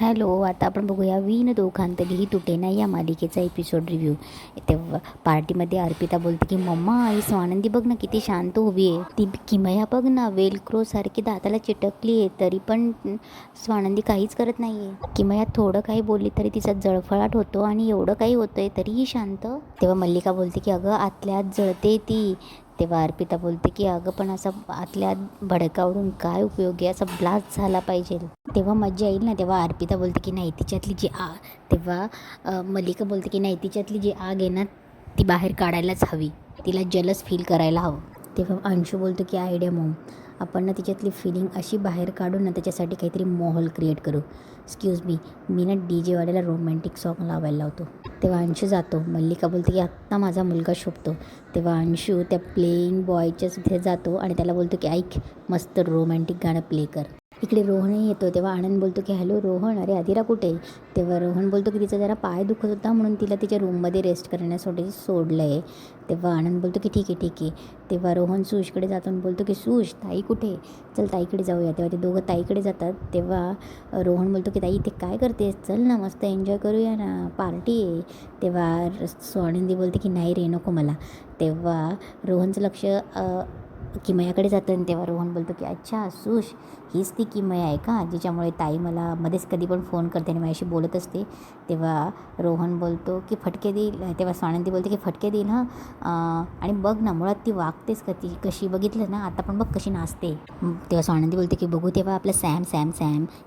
Hello, आता आपण बघूया वीण दोघांतलीही तुटेना या मालिकेचा एपिसोड रिव्ह्यू. तेव्हा पार्टीमध्ये अर्पिता बोलते की मम्मा आई स्वानंदी बघ ना किती शांत उभी आहे. ती किमया बघ ना वेलक्रो सारखी दाताला चिटकली आहे तरी पण स्वानंदी काहीच करत नाही आहे. किमया थोडं काही बोलली तरी तिचा जळफळाट होतो आणि एवढं काही होतंय तरीही शांत. तेव्हा मल्लिका बोलते की अगं आतल्या आत जळते ती. तेव्हा अर्पिता बोलते की अगं पण असं आतल्या भडकावरून काय उपयोग आहे, असा ब्लास्ट झाला पाहिजे तेव्हा मज्जा येईल ना. तेव्हा अर्पिता बोलते की नाही तिच्यातली जी तेव्हा मल्लिका बोलते की नाही तिच्यातली जी आग आहे ना ती बाहेर काढायलाच हवी, तिला जलस फील करायला हवं. तेव्हा अंशू बोलतो की आयडिया मॉम, आपण ना तिच्यातली फिलिंग अशी बाहेर काढून ना त्याच्यासाठी काहीतरी माहोल क्रिएट करू. एक्सक्यूज मी ना DJ वाल्याला रोमॅन्टिक सॉन्ग लावायला लावतो. तेव्हा अंशू जातो. मल्लिका बोलते की आत्ता माझा मुलगा शोभतो. तेव्हा अंशू त्या प्लेईंग बॉयच्याच तिथे जातो आणि त्याला बोलतो की ऐक मस्त रोमॅन्टिक गाणं प्ले कर. इकडे रोहनही येतो. तेव्हा आनंद बोलतो की हॅलो रोहन, अरे आदिरा कुठे? तेव्हा रोहन बोलतो की तिचा जरा पाय दुखत होता म्हणून तिला तिच्या रूममध्ये रेस्ट करण्यासाठी सोडलं आहे. तेव्हा आनंद बोलतो की ठीक आहे. तेव्हा रोहन सुशकडे जातो आणि बोलतो की सुश ताई कुठे, चल ताईकडे जाऊया. तेव्हा ते दोघं ताईकडे जातात. तेव्हा रोहन बोलतो की ताई ते काय करतेस, चल ना मस्त एन्जॉय करूया ना, पार्टी आहे. तेव्हा स्वानंदी बोलते की नाही रे नको मला. तेव्हा रोहनचं लक्ष किमयाकडे जातं आणि तेव्हा रोहन बोलतो की अच्छा सुश हीच ती किमया आहे का जिच्यामुळे ताई मला मध्येच कधी पण फोन करते आणि माझ्याशी बोलत असते. तेव्हा रोहन बोलतो की फटके देईल. तेव्हा स्वानंदी बोलते की फटके देईल हां, आणि बघ ना मुळात ती वागतेच कशी बघितलं ना आता पण बघ कशी नाचते. तेव्हा स्वानंदी बोलते की बघू तेव्हा आपलं सॅम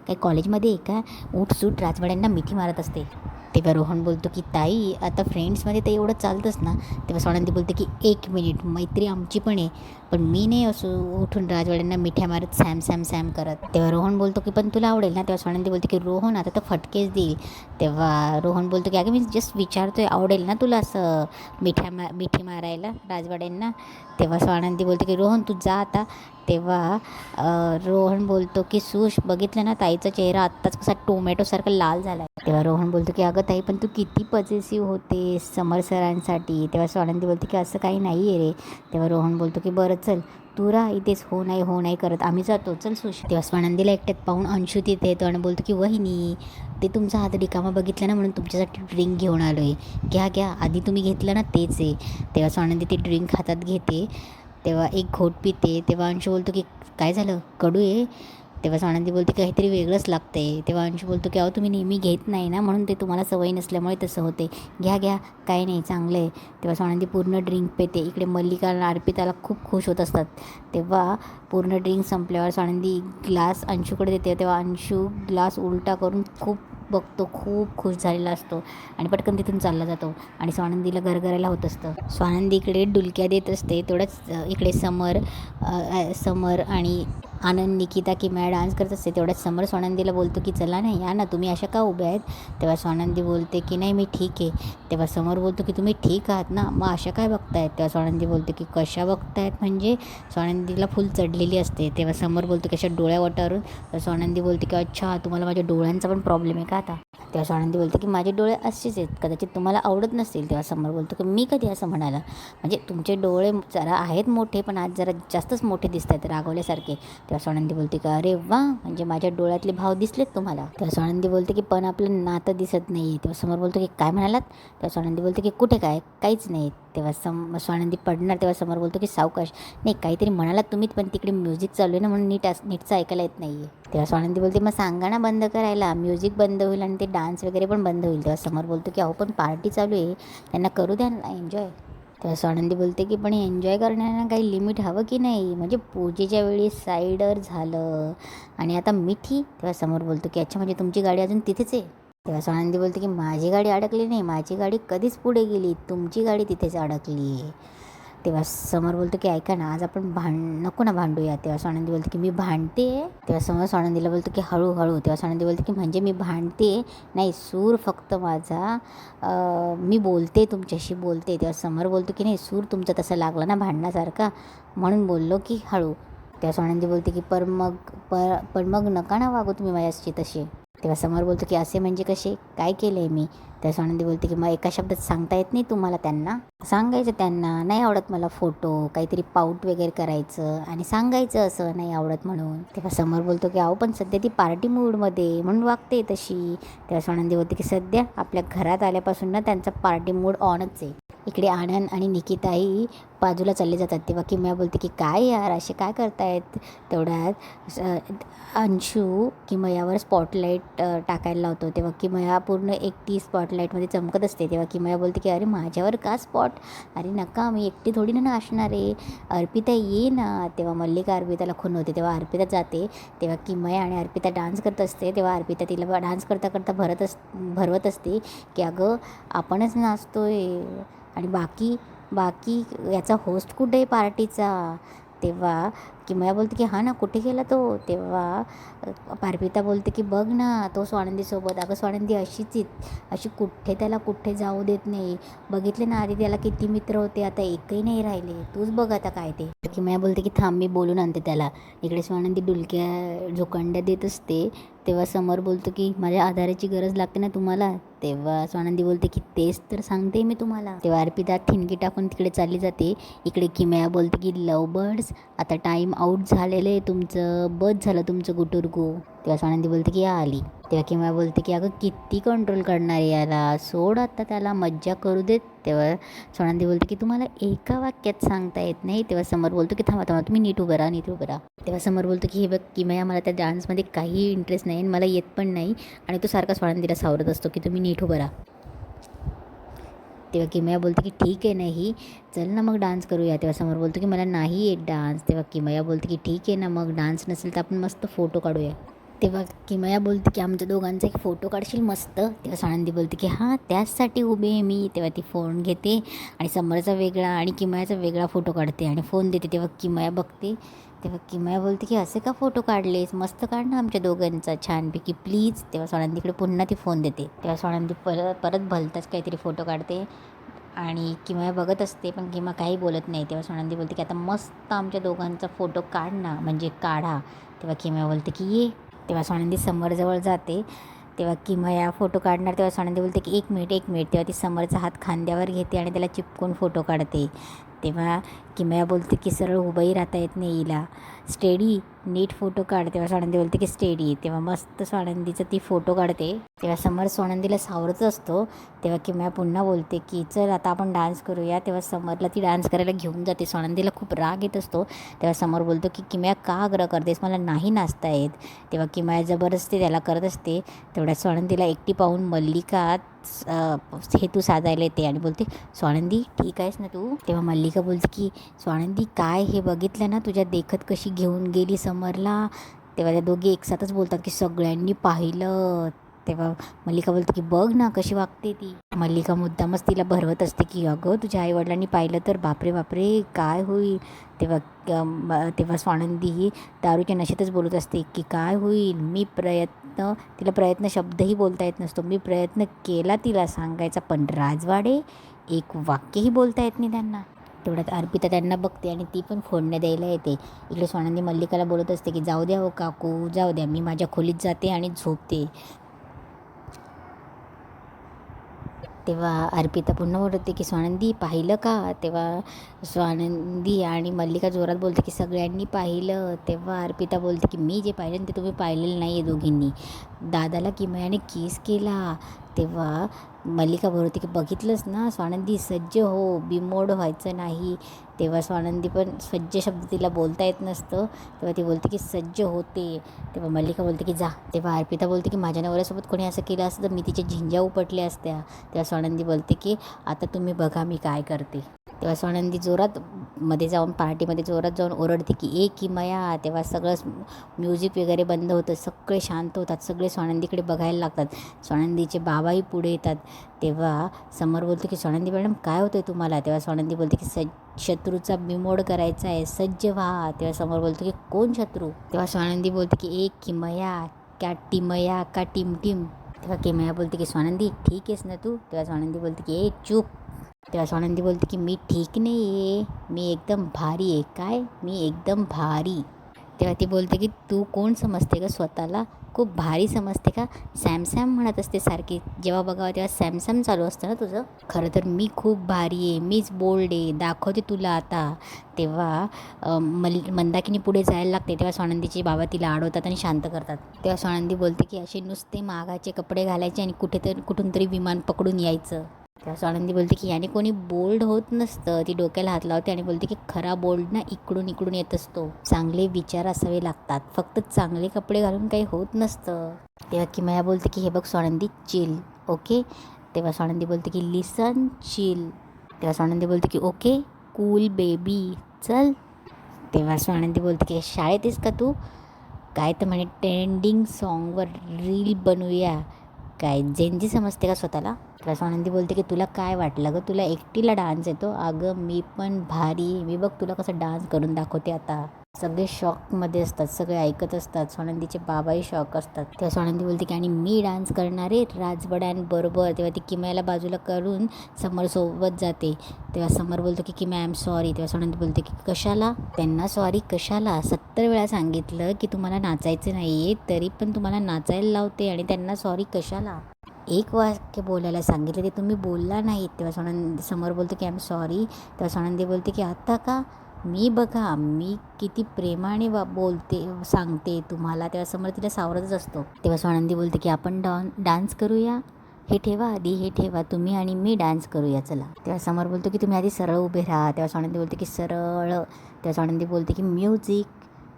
काय कॉलेजमध्ये आहे का, उठसूट राजवाड्यांना मिठी मारत असते. तेव्हा रोहन बोलतो की ताई आता फ्रेंड्समध्ये तर एवढं चालतंच ना. तेव्हा स्वानंदी बोलते की 1 मिनिट मैत्री आमची पण आहे, पण मी नाही असं उठून राजवाड्यांना मिठ्या मारत सॅम करत. तेव्हा रोहन बोलतो की पण तुला आवडेल ना. तेव्हा स्वानंदी बोलते की रोहन आता तर फटकेच देईल. तेव्हा रोहन बोलतो की अगं मी जस्ट विचारतोय आवडेल ना तुला असं मिठी मारायला राजवाड्यांना. तेव्हा स्वानंदी बोलते की रोहन तू जा आता. तेव्हा रोहन बोलतो की सुश बघितलं ना ताईचा चेहरा आत्ताच कसा टोमॅटोसारखा लाल झाला आहे. तेव्हा रोहन बोलतो की अगं ताई पण तू किती पॉझिटिव्ह होते समर सरांसाठी. तेव्हा स्वानंदी बोलते की असं काही नाही आहे रे. तेव्हा रोहन बोलतो की बरं चल तू राहा इथेच, हो नाही करत आम्ही जातो, चल सुश. तेव्हा स्वानंदीला एकट्यात पाहून अंशू तिथे येतो आणि बोलतो की वहिनी ते तुमचा हात रिकामा बघितला ना म्हणून तुमच्यासाठी ड्रिंक घेऊन आलो आहे, घ्या आधी तुम्ही घेतलं ना तेच आहे. तेव्हा स्वानंदी ती ड्रिंक हातात घेते. तेव्हा एक घोट पिते. तेव्हा अंशू बोलतो की काय झालं कडू आहे. तेव्हा स्वानंदी बोलते की काहीतरी वेगळंच लागतं आहे. तेव्हा अंशू बोलतो की अहो तुम्ही नेहमी घेत नाही ना म्हणून ते तुम्हाला सवय नसल्यामुळे तसं होते, घ्या काय नाही चांगलं आहे. तेव्हा स्वानंदी पूर्ण ड्रिंक पिते. इकडे मल्लिका आणि अर्पिताला खूप खुश होत असतात. तेव्हा पूर्ण ड्रिंक संपल्यावर स्वानंदी ग्लास अंशूकडे देते. तेव्हा अंशू ग्लास उलटा करून खूप खुश झालेला असतो आणि पटकन तिथून चालला जातो आणि स्वानंदीला गरगरायला होत असतं. स्वानंदी इकडे डुलक्या देत असते. तेवढंच इकडे समर आणि आनंद निकिता किमया डान्स करत असते. तेवढ्याच समर स्वानंदीला बोलतो की चला ना या ना, तुम्ही अशा का उभ्या आहेत. तेव्हा स्वानंदी बोलते की नाही मी ठीक आहे. तेव्हा समर बोलतो की तुम्ही ठीक आहात ना, मग अशा काय बघतायत. तेव्हा स्वानंदी बोलते की कशा बघतायत म्हणजे, स्वानंदीला फुल चढलेली असते. तेव्हा समर बोलतो की अशा डोळ्यावटारून. तर स्वानंदी बोलते की अच्छा तुम्हाला माझ्या डोळ्यांचा पण प्रॉब्लेम आहे का आता. तेव्हा स्वानंदी बोलते की माझे डोळे असेच आहेत, कदाचित तुम्हाला आवडत नसतील. तेव्हा समर बोलतो की मी कधी असं म्हणाला, म्हणजे तुमचे डोळे जरा आहेत मोठे पण आज जरा जास्तच मोठे दिसत आहेत रागवल्यासारखे. तेव्हा स्वानंदी बोलते की अरे वा म्हणजे माझ्या डोळ्यातले भाव दिसलेत तुम्हाला. तेव्हा स्वानंदी बोलते की पण आपलं नातं दिसत नाही. तेव्हा समोर बोलतो की काय म्हणालात. तेव्हा स्वानंदी बोलते की कुठे काहीच नाही. तेव्हा स्वानंदी पडणार. तेव्हा समोर बोलतो की सावकाश, नाही काहीतरी म्हणालात तुम्ही पण तिकडे म्युझिक चालू आहे ना म्हणून नीटचं ऐकायला येत नाही आहे. तेव्हा स्वानंदी बोलते मग सांगा ना बंद करायला, म्युझिक बंद होईल आणि ते डान्स वगैरे पण बंद होईल. तेव्हा समोर बोलतो की अहो पण पार्टी चालू आहे, त्यांना करू द्या ना एन्जॉय. तेव्हा स्वानंदी बोलते की पण एन्जॉय करण्याला काही लिमिट हवं की नाही, म्हणजे पूजेच्या वेळी सायडर झालं आणि आता मिठी. तेव्हा समोर बोलतो की अच्छा म्हणजे तुमची गाडी अजून तिथेच आहे. तेव्हा स्वानंदी बोलते की माझी गाडी अडकली नाही, माझी गाडी कधीच पुढे गेली, तुमची गाडी तिथेच अडकली आहे. तेव्हा समोर बोलतो की ऐका ना आज आपण नको ना भांडूया. तेव्हा स्वानंदी बोलते की मी भांडते. तेव्हा समोर स्वानंदीला बोलतो की हळूहळू. तेव्हा स्वानंदी बोलते की म्हणजे मी भांडते नाही, सूर फक्त माझा मी बोलते तुमच्याशी बोलते. तेव्हा समोर बोलतो की नाही सूर तुमचा तसा लागला ना भांडण्यासारखा म्हणून बोललो की हळू. तेव्हा स्वानंदी बोलते की पण मग नका ना वागू तुम्ही माझ्याशी तसे. तेव्हा समर बोलतो की असे म्हणजे कसे, काय केलं आहे मी. तेव्हा स्वानंदी बोलते की मग एका शब्दात सांगता येत नाही तुम्हाला, त्यांना सांगायचं त्यांना नाही आवडत मला फोटो, काहीतरी पाऊट वगैरे करायचं आणि सांगायचं असं नाही आवडत म्हणून. तेव्हा समर बोलतो की अहो पण सध्या ती पार्टी मूडमध्ये म्हणून वागते तशी. तेव्हा स्वानंदी बोलते की सध्या आपल्या घरात आल्यापासून ना त्यांचा पार्टी मूड ऑनच आहे. इकडे आनंद आणि निकिताही बाजूला चालले जातात. तेव्हा किमया बोलते की काय यार असे काय करतायत. तेवढ्यात अंशू किमयावर स्पॉटलाईट टाकायला लावतो. तेव्हा किमया पूर्ण एकटी स्पॉटलाईटमध्ये चमकत असते. तेव्हा किमया बोलते की अरे माझ्यावर का स्पॉट, अरे नका, मी एकटी थोडी ना नाचणार आहे, अर्पिता ये ना. तेव्हा मल्लिका अर्पिताला खुणवते. तेव्हा अर्पिता जाते. तेव्हा किमया आणि अर्पिता डान्स करत असते. तेव्हा अर्पिता तिला डान्स करता करता भरवत असते की अगं आपणच नाचतोय आणि बाकी याचा होस्ट कुठे आहे पार्टीचा. तेव्हा किमया बोलते की हां ना कुठे गेला तो. तेव्हा अर्पिता बोलते की बघ ना तो स्वानंदीसोबत. अगं स्वानंदी अशी कुठे त्याला कुठे जाऊ देत नाही. बघितले ना आधी त्याला किती मित्र होते, आता एकही नाही राहिले. तूच बघ आता काय ते. किमया बोलते की थांब मी बोलून आणते त्याला. इकडे स्वानंदी डुलक्या झोकांड्या देत असते. तेव्हा समर बोलतो की माझ्या आधाराची गरज लागते ना तुम्हाला. तेव्हा स्वानंदी बोलते की तेच तर सांगते मी तुम्हाला. तेव्हा अर्पिता ठिणगी टाकून तिकडे चालली जाते. इकडे किमया बोलते की लव बर्ड्स आता टाईम आऊट झालेलं आहे तुमचं, बस झालं तुमचं गुटुरगू. तेव्हा स्वानंदी बोलते की आली. तेव्हा किमया बोलते की अगं किती कंट्रोल करणार आहे याला, सोड आता त्याला मज्जा करू देत. तेव्हा स्वानंदी बोलते की तुम्हाला एका वाक्यात सांगता येत नाही. तेव्हा समर बोलतो की थांबा तुम्ही नीट उभं राहा. तेव्हा समर बोलतो की हे बघ किमया मला त्या डान्समध्ये काही इंटरेस्ट नाही आणि मला येत पण नाही आणि तो सारखा स्वानंदीला सावरत असतो की तुम्ही नीट उभं राहा. तेव्हा किमया बोलते की ठीक आहे नाही चल ना मग डान्स करूया. तेव्हा समोर बोलतो की मला नाही येत डान्स. तेव्हा किमया बोलते की ठीक आहे ना मग डान्स नसेल तर आपण मस्त फोटो काढूया. तेव्हा किमया बोलते की आमच्या दोघांचा एक फोटो काढशील मस्त. तेव्हा स्वानंदी बोलते की हां त्याचसाठी उभी आहे मी. तेव्हा ती फोन घेते आणि समोरचा वेगळा आणि किमयाचा वेगळा फोटो काढते आणि फोन देते. तेव्हा किमया बघते. तेव्हा किमया बोलते की असे का फोटो काढलेस, मस्त काढ ना आमच्या दोघांचा छानपैकी प्लीज. तेव्हा स्वानंदीकडे पुन्हा ती फोन देते. तेव्हा स्वानंदी परत भलताच काहीतरी फोटो काढते आणि किमया बघत असते पण किमया काही बोलत नाही. तेव्हा स्वानंदी बोलते की आता मस्त आमच्या दोघांचा फोटो काढ ना, म्हणजे काढा. तेव्हा किमया बोलते की ये. तेव्हा स्वानंदी समरजवळ जाते. तेव्हा किमया फोटो काढणार. तेव्हा स्वानंदी बोलते की एक मिनिट. तेव्हा ती समरचा हात खांद्यावर घेते आणि त्याला चिपकून फोटो काढते. तेव्हा किमया बोलते की सरळ उभंही राहता येत नाही हिला, स्टेडी नीट फोटो काढ. तेव्हा स्वानंदी बोलते की स्टेडी. तेव्हा मस्त स्वानंदीचं ती फोटो काढते. तेव्हा समर स्वानंदीला सावरत असतो. तेव्हा किमया पुन्हा बोलते की चल आता आपण डान्स करूया. तेव्हा समरला ती डान्स करायला घेऊन जाते. स्वानंदीला खूप राग येत असतो. तेव्हा समर बोलतो की किमया का आग्रह करतेस, मला नाही नाचता येत. तेव्हा किमया जबरदस्ती त्याला करत असते. तेवढ्या स्वानंदीला एकटी पाहून मल्लिका हेतू साधायला येते आणि बोलते स्वानंदी ठीक आहेस ना तू. तेव्हा मल्लिका बोलते की स्वानंदी काय हे बघितलं ना तुझ्या देखत कशी घेऊन गेली समरला. तेव्हा त्या दोघी एकसाथच बोलतात की सगळ्यांनी पाहिलं. तेव्हा मल्लिका बोलते की बघ ना कशी वागते ती. मल्लिका मुद्दामच तिला भरवत असते की अगं तुझ्या आईवडिलांनी पाहिलं तर बापरे काय होईल. तेव्हा स्वानंदी ही दारूच्या नशेतच बोलत असते की काय होईल. तिला प्रयत्न शब्दही बोलता येत नसतो. मी प्रयत्न केला तिला सांगायचा पण राजवाडे एक वाक्यही बोलता येत नाही त्यांना. तेवढ्यात अर्पिता त्यांना बघते आणि ती पण फोडण्या द्यायला येते. इकडे स्वानंदी मल्लिकाला बोलत असते की जाऊ द्या हो काकू जाऊ द्या, मी माझ्या खोलीत जाते आणि झोपते. तेव्हा अर्पिता पुन्हा बोलते की स्वानंदी पाहिलं का. तेव्हा स्वानंदी आणि मल्लिका जोरात बोलते की सगळ्यांनी पाहिलं. तेव्हा अर्पिता बोलते की मी जे पाहिलं ते तुम्ही पाहिलेलं नाही आहे दोघींनी. दादाला किमयाने किस केला. तेव्हा मल्लिका बोलते की बघितलंच ना स्वानंदी सज्ज हो, बिमोड व्हायचं नाही. तेव्हा स्वानंदी पण सज्ज शब्द तिला बोलता येत नसतं. तेव्हा ती बोलते की सज्ज होते. तेव्हा मल्लिका बोलते की जा. तेव्हा अर्पिता बोलते की माझ्या नवऱ्यासोबत कोणी असं केलं असतं तर मी तिच्या झिंज्या उपटल्या असत्या. तेव्हा स्वानंदी बोलते की आता तुम्ही बघा मी काय करते. तेव्हा स्वानंदी पार्टीमध्ये जोरात जाऊन ओरडते की ए किमया. तेव्हा सगळं म्युझिक वगैरे बंद होतं, सगळे शांत होतात, सगळे स्वानंदीकडे बघायला लागतात. स्वानंदीचे बाबाही पुढे येतात. तेव्हा समर बोलतो की स्वानंदी मॅडम काय होतं आहे तुम्हाला. तेव्हा स्वानंदी बोलते की शत्रूचा बिमोड करायचा आहे, सज्ज व्हा. तेव्हा समोर बोलतो की कोण शत्रू. तेव्हा स्वानंदी बोलते की एक किमया क्या टिमया का टिम. तेव्हा किमया बोलते की स्वानंदी ठीक आहेस ना तू. तेव्हा स्वानंदी बोलते की ए चूप. तेव्हा स्वानंदी बोलते की मी ठीक नाही आहे, मी एकदम भारी आहे. काय मी एकदम भारी. तेव्हा ती बोलते की तू कोण समजते का स्वतःला, खूप भारी समजते का, सॅम सॅम म्हणत असते सारखी, जेव्हा बघावं तेव्हा सॅम सॅम चालू असतं ना तुझं. खरं तर मी खूप भारी आहे, मीच बोल्ड आहे, दाखवते तुला आता. तेव्हा मंदाकिनी पुढे जायला लागते, तेव्हा स्वानंदीचे बाबा तिला अडवतात आणि शांत करतात. तेव्हा स्वानंदी बोलते की असे नुसते मागाचे कपडे घालायचे आणि कुठून तरी विमान पकडून यायचं. तेव्हा स्वानंदी बोलते की याने कोणी बोल्ड होत नसतं. ती डोक्याला हात लावते आणि बोलते की खरा बोल्ड ना इकडून इकडून येत असतो, चांगले विचार असावे लागतात, फक्त चांगले कपडे घालून काही होत नसतं. तेव्हा किमया बोलते की हे बघ स्वानंदी, चिल, ओके. तेव्हा स्वानंदी बोलते की लिसन, चिल. तेव्हा स्वानंदी बोलते की ओके कूल बेबी, चल. तेव्हा स्वानंदी बोलते की शाळेत आहेस का तू, काय तर म्हणे ट्रेंडिंग सॉन्गवर रील बनवूया, काय जेंजी समजते का स्वतःला. तेव्हा स्वानंदी बोलते की तुला काय वाटलं गं, तुला एकटीला डान्स येतो, अगं मी पण भारी, मी बघ तुला कसं डान्स करून दाखवते आता. सगळे शॉकमध्ये असतात, सगळे ऐकत असतात, स्वानंदीचे बाबाही शॉक असतात. तेव्हा स्वानंदी बोलते की आणि मी डान्स करणारे राजबड्यांबरोबर. तेव्हा ती किमयाला बाजूला करून समरसोबत जाते. तेव्हा समर बोलतो की किमया आय एम सॉरी. तेव्हा स्वानंदी बोलते की कशाला, त्यांना सॉरी कशाला, 70 वेळा सांगितलं की तुम्हाला नाचायचं नाही आहे, तरी पण तुम्हाला नाचायला लावते आणि त्यांना सॉरी कशाला. एक वाक्य बोलायला सांगितलं ते तुम्ही बोलला नाहीत. तेव्हा समर बोलतो की आय एम सॉरी. तेव्हा स्वानंदी बोलते की आता का, मी बघा मी किती प्रेमाने बोलते सांगते तुम्हाला. तेव्हा समर तिला सावरतच असतो. तेव्हा स्वानंदी बोलते की आपण डान्स करूया, हे ठेवा आधी, हे ठेवा, तुम्ही आणि मी डान्स करूया चला. तेव्हा समर बोलतो की तुम्ही आधी सरळ उभे राहा. तेव्हा स्वानंदी बोलते की सरळ. तेव्हा स्वानंदी बोलते की म्युझिक.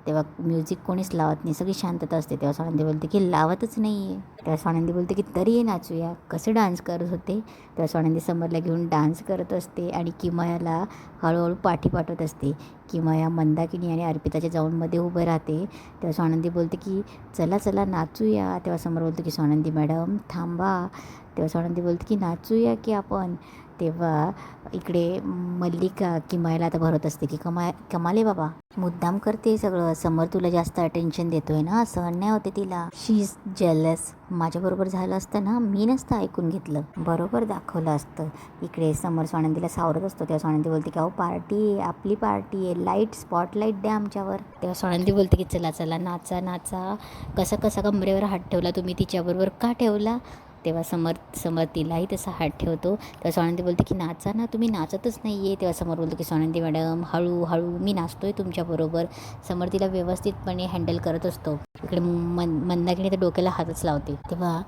तेव्हा म्युझिक कोणीच लावत नाही, सगळी शांतता असते. तेव्हा स्वानंदी बोलते की लावतच नाही आहे. तेव्हा स्वानंदी बोलते की तरी नाचूया, कसे डान्स करत होते. तेव्हा स्वानंदी समरला घेऊन डान्स करत असते आणि किमयाला हळूहळू पाठी पाठवत असते. किमया मंदाकिनी आणि अर्पिताच्या जाऊन मध्ये उभं राहते. तेव्हा स्वानंदी बोलते की चला चला नाचूया. तेव्हा समर बोलतो की स्वानंदी मॅडम थांबा. तेव्हा स्वानंदी बोलते की नाचूया की आपण. तेव्हा इकडे मल्लिका किमयाला आता भरत असते की कमाले बाबा, मुद्दाम करते सगळं, समर तुला जास्त अटेन्शन देतोय ना, सहन नाही होते तिला, शी इज जेलस, माझ्याबरोबर झालं असतं ना, मी नसतं ऐकून घेतलं, बरोबर दाखवलं असतं. इकडे समर स्वानंदीला सावरत असतो. तेव्हा स्वानंदी बोलते की अहो पार्टी आहे, आपली पार्टी आहे, लाईट स्पॉटलाईट द्या आमच्यावर. तेव्हा स्वानंदी बोलते की चला चला नाचा नाचा. कसा कसा कमरेवर हात ठेवला तुम्ही तिच्याबरोबर, का ठेवला. तेव्हा समर तिलाही तसा हात ठेवतो. तेव्हा स्वानंदी बोलते की नाचा ना, तुम्ही नाचतच नाही आहे. तेव्हा समर बोलतो की स्वानंदी मॅडम हळूहळू मी नाचतोय तुमच्याबरोबर. समर तिला व्यवस्थितपणे हँडल करत असतो. इकडे मंदाकिनी तर डोक्याला हातच लावते. तेव्हा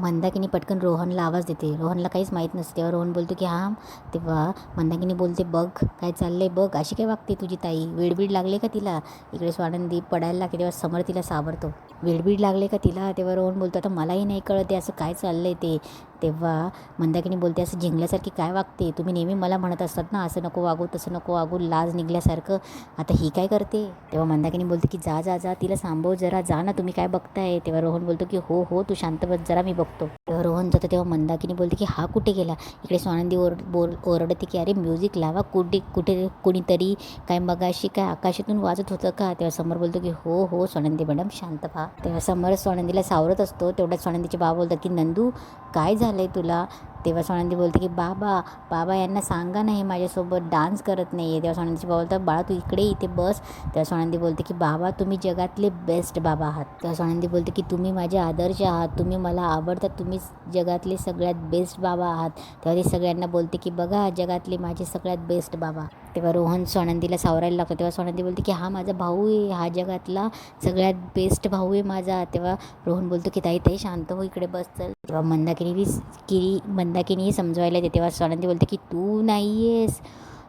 मंदाकिनी पटकन रोहनला आवाज देते. रोहनला काहीच माहीत नसते. तेव्हा रोहन बोलतो की हां. तेव्हा मंदाकिनी बोलते बघ काय चाललंय, बघ अशी काय वागते तुझी ताई, वेडबीड लागले का तिला. इकडे स्वानंदी पडायला लागते. तेव्हा समर तिला सावरतो, वेडबीड लागले का तिला. तेव्हा रोहन बोलतो आता मलाही नाही कळत आहे असं काय चाललंय ते. तेव्हा मंदाकिनी बोलते असं जिंकल्यासारखी काय वागते, तुम्ही नेहमी मला म्हणत असतात ना असं नको वागू तसं नको वागू, लाज निघल्यासारखं, आता ही काय करते. तेव्हा मंदाकिनी बोलते की जा जा जा, तिला सांभाळ जरा, जा ना, तुम्ही काय बघताय. तेव्हा रोहन बोलतो की हो हो तू शांत बस जरा, मी बघतो. तेव्हा रोहन जातो. तेव्हा मंदाकिनी बोलते की हा कुठे गेला. इकडे स्वानंदी ओरडते की अरे म्युझिक लावा, कुठे कोणीतरी काय मगाशी काय आकाशातून वाजत होतं का. तेव्हा समर बोलतो की हो हो स्वानंदी मॅडम शांत व्हा. तेव्हा समर स्वानंदीला सावरत असतो. तेवढ्यात स्वानंदीचे बाबा बोलतात की नंदू काय झालं आहे तुला. तेव्हा स्वानंदी बोलते की बाबा यांना सांगा नाही माझ्यासोबत डान्स करत नाही आहे. तेव्हा स्वानंदीचे बाबा बोलतात बाळा तू इकडे इथे बस. तेव्हा स्वानंदी बोलते की बाबा तुम्ही जगातले बेस्ट बाबा आहात. तेव्हा स्वानंदी बोलते की तुम्ही माझे आदर्श आहात, तुम्ही मला आवडतात, तुम्ही जगातले सगळ्यात बेस्ट बाबा आहात. तेव्हा ते सगळ्यांना बोलते की बघा जगातले माझे सगळ्यात बेस्ट बाबा. तेव्हा रोहन स्वानंदीला सावरायला लागतो. तेव्हा स्वानंदी बोलते की हा माझा भाऊ आहे, हा जगातला सगळ्यात बेस्ट भाऊ आहे माझा. तेव्हा रोहन बोलतो की ताई शांत हो, इकडे बस चल. तेव्हा मंदाकिनी समजवायला येते. तेव्हा स्वानंदी बोलते की तू नाही आहेस.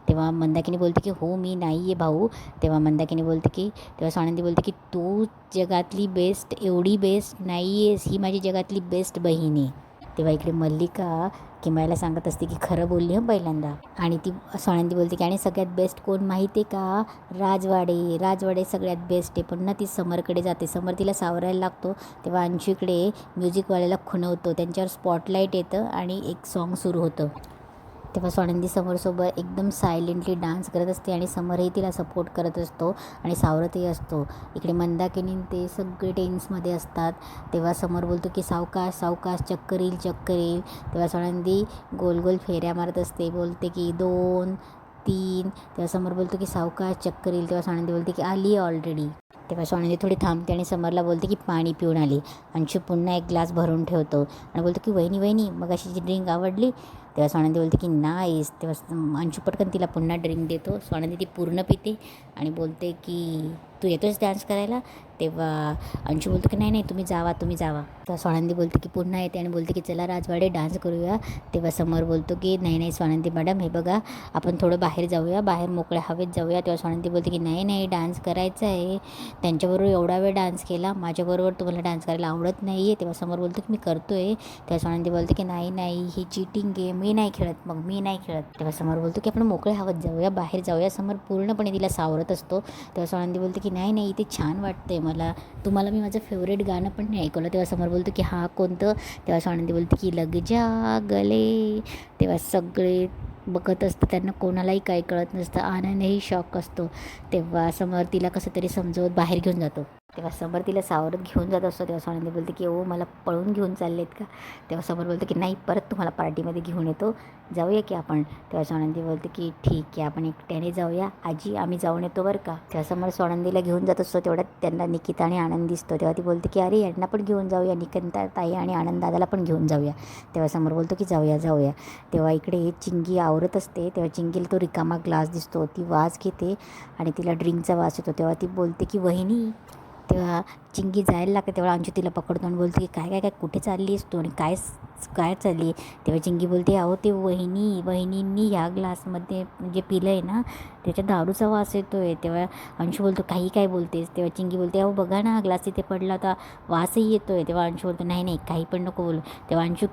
तेव्हा मंदाकिनी बोलते की हो मी नाही आहे भाऊ. तेव्हा मंदाकिनी बोलते की तेव्हा स्वानंदी बोलते की तू जगातली बेस्ट एवढी बेस्ट नाही आहेस, ही माझी जगातली बेस्ट बहीण आहे. तेव्हा इकडे मल्लिका किमयाला सांगत असते की खरं बोलली हं पहिल्यांदा. आणि ती स्वानंदी बोलते की आणि सगळ्यात बेस्ट कोण माहिती आहे का, राजवाडे सगळ्यात बेस्ट आहे. पण ना ती समरकडे जाते, समर तिला सावरायला लागतो. तेव्हा अंशू इकडे म्युझिकवाल्याला खुणवतो, त्यांच्यावर स्पॉटलाईट येतं आणि एक सॉन्ग सुरू होतं. तेव्हा स्वानंदी समरसोबत एकदम सायलेंटली डान्स करत असते आणि समरही तिला सपोर्ट करत असतो आणि सावरतही असतो. इकडे मंदाकिनी ते सगळे टेन्समध्ये असतात. तेव्हा समर बोलतो की सावकाश चक्कर येईल. तेव्हा स्वानंदी गोल गोल फेऱ्या मारत असते, बोलते की 2 3. तेव्हा समर बोलतो की सावकाश चक्कर येईल. तेव्हा स्वानंदी बोलते की आली ऑलरेडी. तेव्हा स्वानंदी थोडी थांबते आणि समरला बोलते की पाणी पिऊन आली. अंशू पुन्हा एक ग्लास भरून ठेवतो आणि बोलतो की वहिनी वहिनी मग अशी जी ड्रिंक आवडली. तेव्हा स्वानंदी बोलते की नाईस. तेव्हा अंशू पटकन तिला पुन्हा ड्रिंक देतो. स्वानंदी ती पूर्ण पिते आणि बोलते की तू येतोस डान्स करायला. तेव्हा अंशू बोलतो की नाही नाही तुम्ही जावा. तेव्हा स्वानंदी बोलते की पुन्हा येते आणि बोलते की चला राजवाडे डान्स करूया. तेव्हा समर बोलतो की नाही नाही स्वानंदी मॅडम हे बघा आपण थोडं बाहेर जाऊया, बाहेर मोकळ्या हवेत जाऊया. तेव्हा स्वानंदी बोलते की नाही नाही डान्स करायचा आहे. त्यांच्याबरोबर एवढा वेळ डान्स केला, माझ्याबरोबर तुम्हाला डान्स करायला आवडत नाही आहे. तेव्हा समर बोलतो की मी करतो आहे. तेव्हा स्वानंदी बोलते की नाही नाही ही चीटिंग आहे, मी नाही खेळत. तेव्हा समर बोलतो की आपण मोकळ्या हवेत जाऊया, बाहेर जाऊया. समर पूर्णपणे तिला सावरत असतो. तेव्हा स्वानंदी बोलते की नाही नाही इथे छान वाटतंय मला, तुम्हाला मी माझं फेवरेट गाणं पण नाही ऐकवलं. तेव्हा समर बोलतो की हा कोणतं. तेव्हा स्वानंदी बोलते की लग जा गले. तेव्हा सगळे बघत असतं, त्यांना कोणालाही काही कळत नसतं. आनंदही शॉक असतो. तेव्हा समर तिला कसं तरी समजवत बाहेर घेऊन जातो. तेव्हा समर तिला सावरत घेऊन जात असतो. तेव्हा स्वानंदी बोलते की ओ मला पळून घेऊन चाललेत का. तेव्हा समर बोलते की नाही परत तुम्हाला पार्टीमध्ये घेऊन येतो, जाऊया की आपण. तेव्हा स्वानंदी बोलते की ठीक आहे आपण एकट्याने जाऊया आजी, आम्ही जाऊन येतो बरं का. तेव्हा समर स्वानंदीला घेऊन जात असतो. तेवढ्यात त्यांना निकिता आणि आनंद दिसतो. तेव्हा ती बोलते की अरे यांना पण घेऊन जाऊया, निकिता ताई आणि आनंद दादाला पण घेऊन जाऊया. तेव्हा समर बोलतो की जाऊया. तेव्हा इकडे चिंगी आवरत असते. तेव्हा चिंगीला तो रिकामा ग्लास दिसतो. ती वास घेते आणि तिला ड्रिंकचा वास येतो. तेव्हा ती बोलते की वहिनी. तेव्हा चिंगी जायला लागते. तेव्हा अंशू तिला पकडतो आणि बोलते की काय कुठे चालली आहेस तू आणि काय चालली. तेव्हा चिंगी बोलते अहो ते वहिनींनी ह्या ग्लासमध्ये जे पिलं आहे ना त्याच्यात दारूचा वास येतो आहे. तेव्हा अंशू बोलतो काय बोलतेस. तेव्हा चिंगी बोलते अहो बघा ना ग्लास इथे पडला होता, वासही येतो आहे. तेव्हा अंशू बोलतो नाही काही पण नको बोलू. तेव्हा अंशू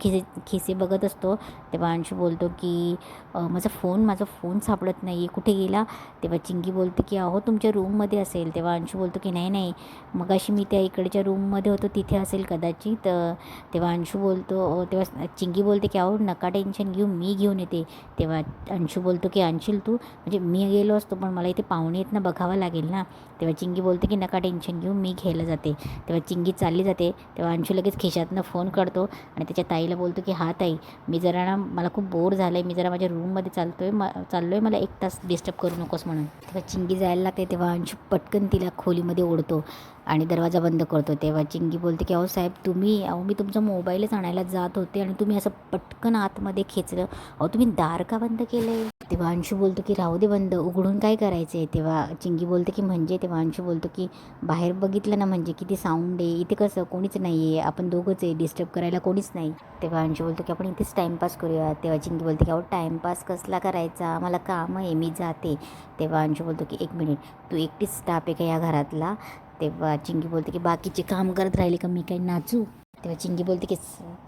खिसे बघत असतो. तेव्हा अंशू बोलतो की माझा फोन सापडत नाही, कुठे गेला. तेव्हा चिंगी बोलते की अहो तुमच्या रूममध्ये असेल. तेव्हा अंशू बोलतो की नाही मग अशी मी त्या इकडच्या रूममध्ये होतो तिथे असेल कदाचित. तेव्हा अंशू बोलतो तेव्हा चिंगी बोलते की अहो नका टेन्शन घेऊ, मी घेऊन येते. तेव्हा अंशू बोलतो की आणशील तू, म्हणजे मी गेलो असतो पण मला इथे पाहुणे आहेत ना, बघावं लागेल ना. तेव्हा चिंगी बोलते की नका टेन्शन घेऊ, मी घ्यायला जाते. तेव्हा चिंगी चालली जाते. तेव्हा अंशू लगेच खिशातनं फोन करतो आणि त्याच्या ताईला बोलतो की हा ताई मी जरा ना मला खूप बोर झालं आहे, मी जरा माझ्या रूममध्ये चाललो आहे, मला 1 तास डिस्टर्ब करू नकोस म्हणून. तेव्हा चिंगी जायला लागते. तेव्हा अंशू पटकन तिला खोलीमध्ये ओढतो आणि दरवाजा बंद करतो. तेव्हा चिंगी बोलते की अहो साहेब मी तुमचा मोबाईलच आणायला जात होते आणि तुम्ही असं पटकन आतमध्ये खेचलं, अहो तुम्ही दार का बंद केलं आहे. तेव्हा अंशू बोलतो की राहू दे बंद, उघडून काय करायचं आहे. तेव्हा चिंगी बोलते की म्हणजे. तेव्हा अंशू बोलतो की बाहेर बघितलं ना म्हणजे किती साऊंड आहे, इथे कसं कोणीच नाही आहे, आपण दोघंच आहे, डिस्टर्ब करायला कोणीच नाही. तेव्हा अंशू बोलतो की आपण इथेच टाईमपास करूया. तेव्हा चिंगी बोलते की अहो टाईमपास कसला करायचा, मला काम आहे, मी जाते. तेव्हा अंशू बोलतो की 1 मिनिट, तू एकटीच स्टाफ आहे का या घरातला. तेव्हा चिंगी बोलते की बाकीचे काम करत राहिले का मी काही नाचू. तेव्हा चिंगी बोलते की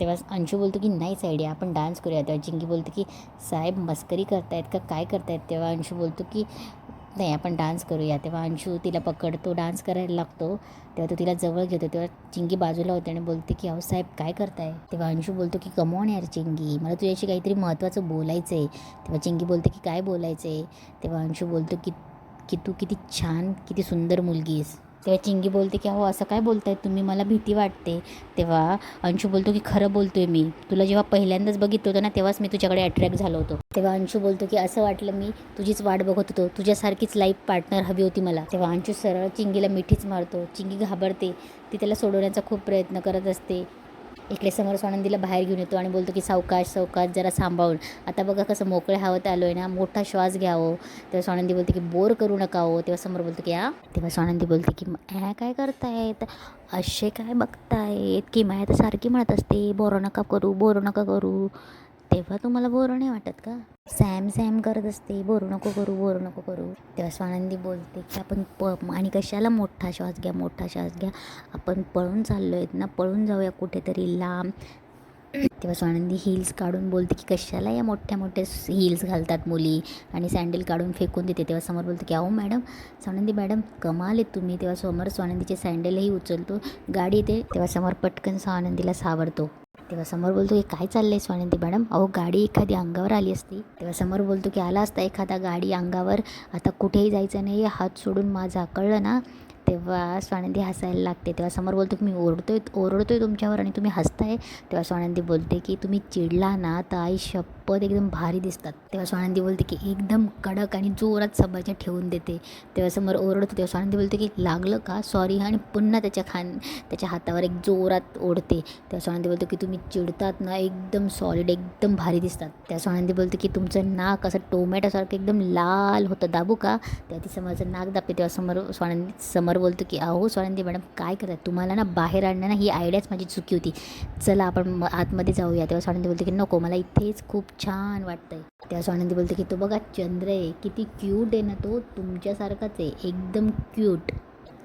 तेव्हा अंशू बोलतो की नाहीच आयडिया, आपण डान्स करूया. तेव्हा चिंगी बोलते की साहेब मस्करी करतायत का काय करतायत. तेव्हा अंशू बोलतो की नाही आपण डान्स करूया. तेव्हा अंशू तिला पकडतो, डान्स करायला लागतो. तेव्हा तो तिला जवळ घेतो. तेव्हा चिंगी बाजूला होते आणि बोलते की अहो साहेब काय करताय. तेव्हा अंशू बोलतो की कमॉन यार चिंगी, मला तुझ्याशी काहीतरी महत्त्वाचं बोलायचं आहे. तेव्हा चिंगी बोलते की काय बोलायचं आहे. तेव्हा अंशू बोलतो की तू किती छान किती सुंदर मुलगी आहेस. तेव्हा चिंगी बोलते की अहो असं काय बोलताय तुम्ही, मला भीती वाटते. तेव्हा अंशू बोलतो की खरं बोलतोय मी, तुला जेव्हा पहिल्यांदाच बघितलं होतं ना तेव्हाच मी तुझ्याकडे अट्रॅक्ट झालो होतो. तेव्हा अंशू बोलतो की असं वाटलं मी तुझीच वाट बघत होतो, तुझ्यासारखीच लाईफ पार्टनर हवी होती मला. तेव्हा अंशू सरळ चिंगीला मिठीच मारतो. चिंगी घाबरते, ती त्याला सोडवण्याचा खूप प्रयत्न करत असते. इकडे समर स्वानंदीला बाहेर घेऊन येतो आणि बोलतो की सावकाश जरा सांभाळून, आता बघा कसं मोकळ्या हवेत आलो आहे ना, मोठा श्वास घ्यावं. तेव्हा स्वानंदी बोलते की बोर करू नका हो. तेव्हा समर बोलतो की तेव्हा स्वानंदी बोलते की काय करतायत, असे काय बघतायत की माया तर सारखी म्हणत असते बोर नका करू. तेव्हा तुम्हाला बोर नाही वाटत का, सॅम करत असते बोरू नको करू. तेव्हा स्वानंदी बोलते की आपण आणि कशाला मोठा श्वास घ्या, आपण पळून चाललो आहेत ना, पळून जाऊया कुठेतरी लांब. तेव्हा स्वानंदी हिल्स काढून बोलते की कशाला या मोठ्या हिल्स घालतात मुली, आणि सँडल काढून फेकून देते. तेव्हा समोर बोलते की अहो मॅडम, स्वानंदी मॅडम कमाल आहेत तुम्ही. तेव्हा समोर स्वानंदीचे सँडलही उचलतो, गाडी येते. तेव्हा समोर पटकन स्वानंदीला सावरतो. तेव्हा समोर बोलतो की काय चाललंय स्वानंदी मॅडम, अहो गाडी एखादी अंगावर आली असती. तेव्हा समोर बोलतो की आला असता एखादा गाडी अंगावर, आता कुठेही जायचं नाही, हात सोडून माझा, कळलं ना. तेव्हा स्वानंदी हसायला लागते. तेव्हा समर बोलतो की मी ओरडतोय तुमच्यावर आणि तुम्ही हसताय. तेव्हा स्वानंदी बोलते की तुम्ही चिडला ना तर आई शपथ एकदम भारी दिसतात. तेव्हा स्वानंदी बोलते की एकदम कडक आणि जोरात समरच्या ठेवून देते. तेव्हा समर ओरडतो. तेव्हा स्वानंदी बोलते की लागलं का सॉरी, आणि पुन्हा त्याच्या हातावर एक जोरात ओढते. तेव्हा स्वानंदी बोलते की तुम्ही चिडतात ना एकदम सॉलिड, एकदम भारी दिसतात. तेव्हा स्वानंदी बोलते की तुमचं नाक असं टोमॅटोसारखं एकदम लाल होतं, दाबू का? तेव्हा ती समरचं नाक दाबते. तेव्हा समर बोलतो की अहो स्वानंदी मॅडम काय करताय, तुम्हाला ना बाहेर आणणं ना ही आयडियाच माझी चुकी होती, चला आपण आतमध्ये जाऊया. तेव्हा स्वानंदी बोलते की नको, मला इथेच खूप छान वाटतंय. तेव्हा स्वानंदी बोलते की तो बघा चंद्र आहे, किती क्यूट आहे ना, तो तुमच्यासारखाच आहे, एकदम क्यूट.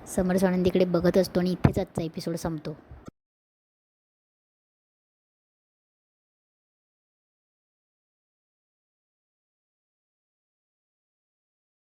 समर स्वानंदीकडे बघत असतो आणि इथेच आजचा एपिसोड संपतो.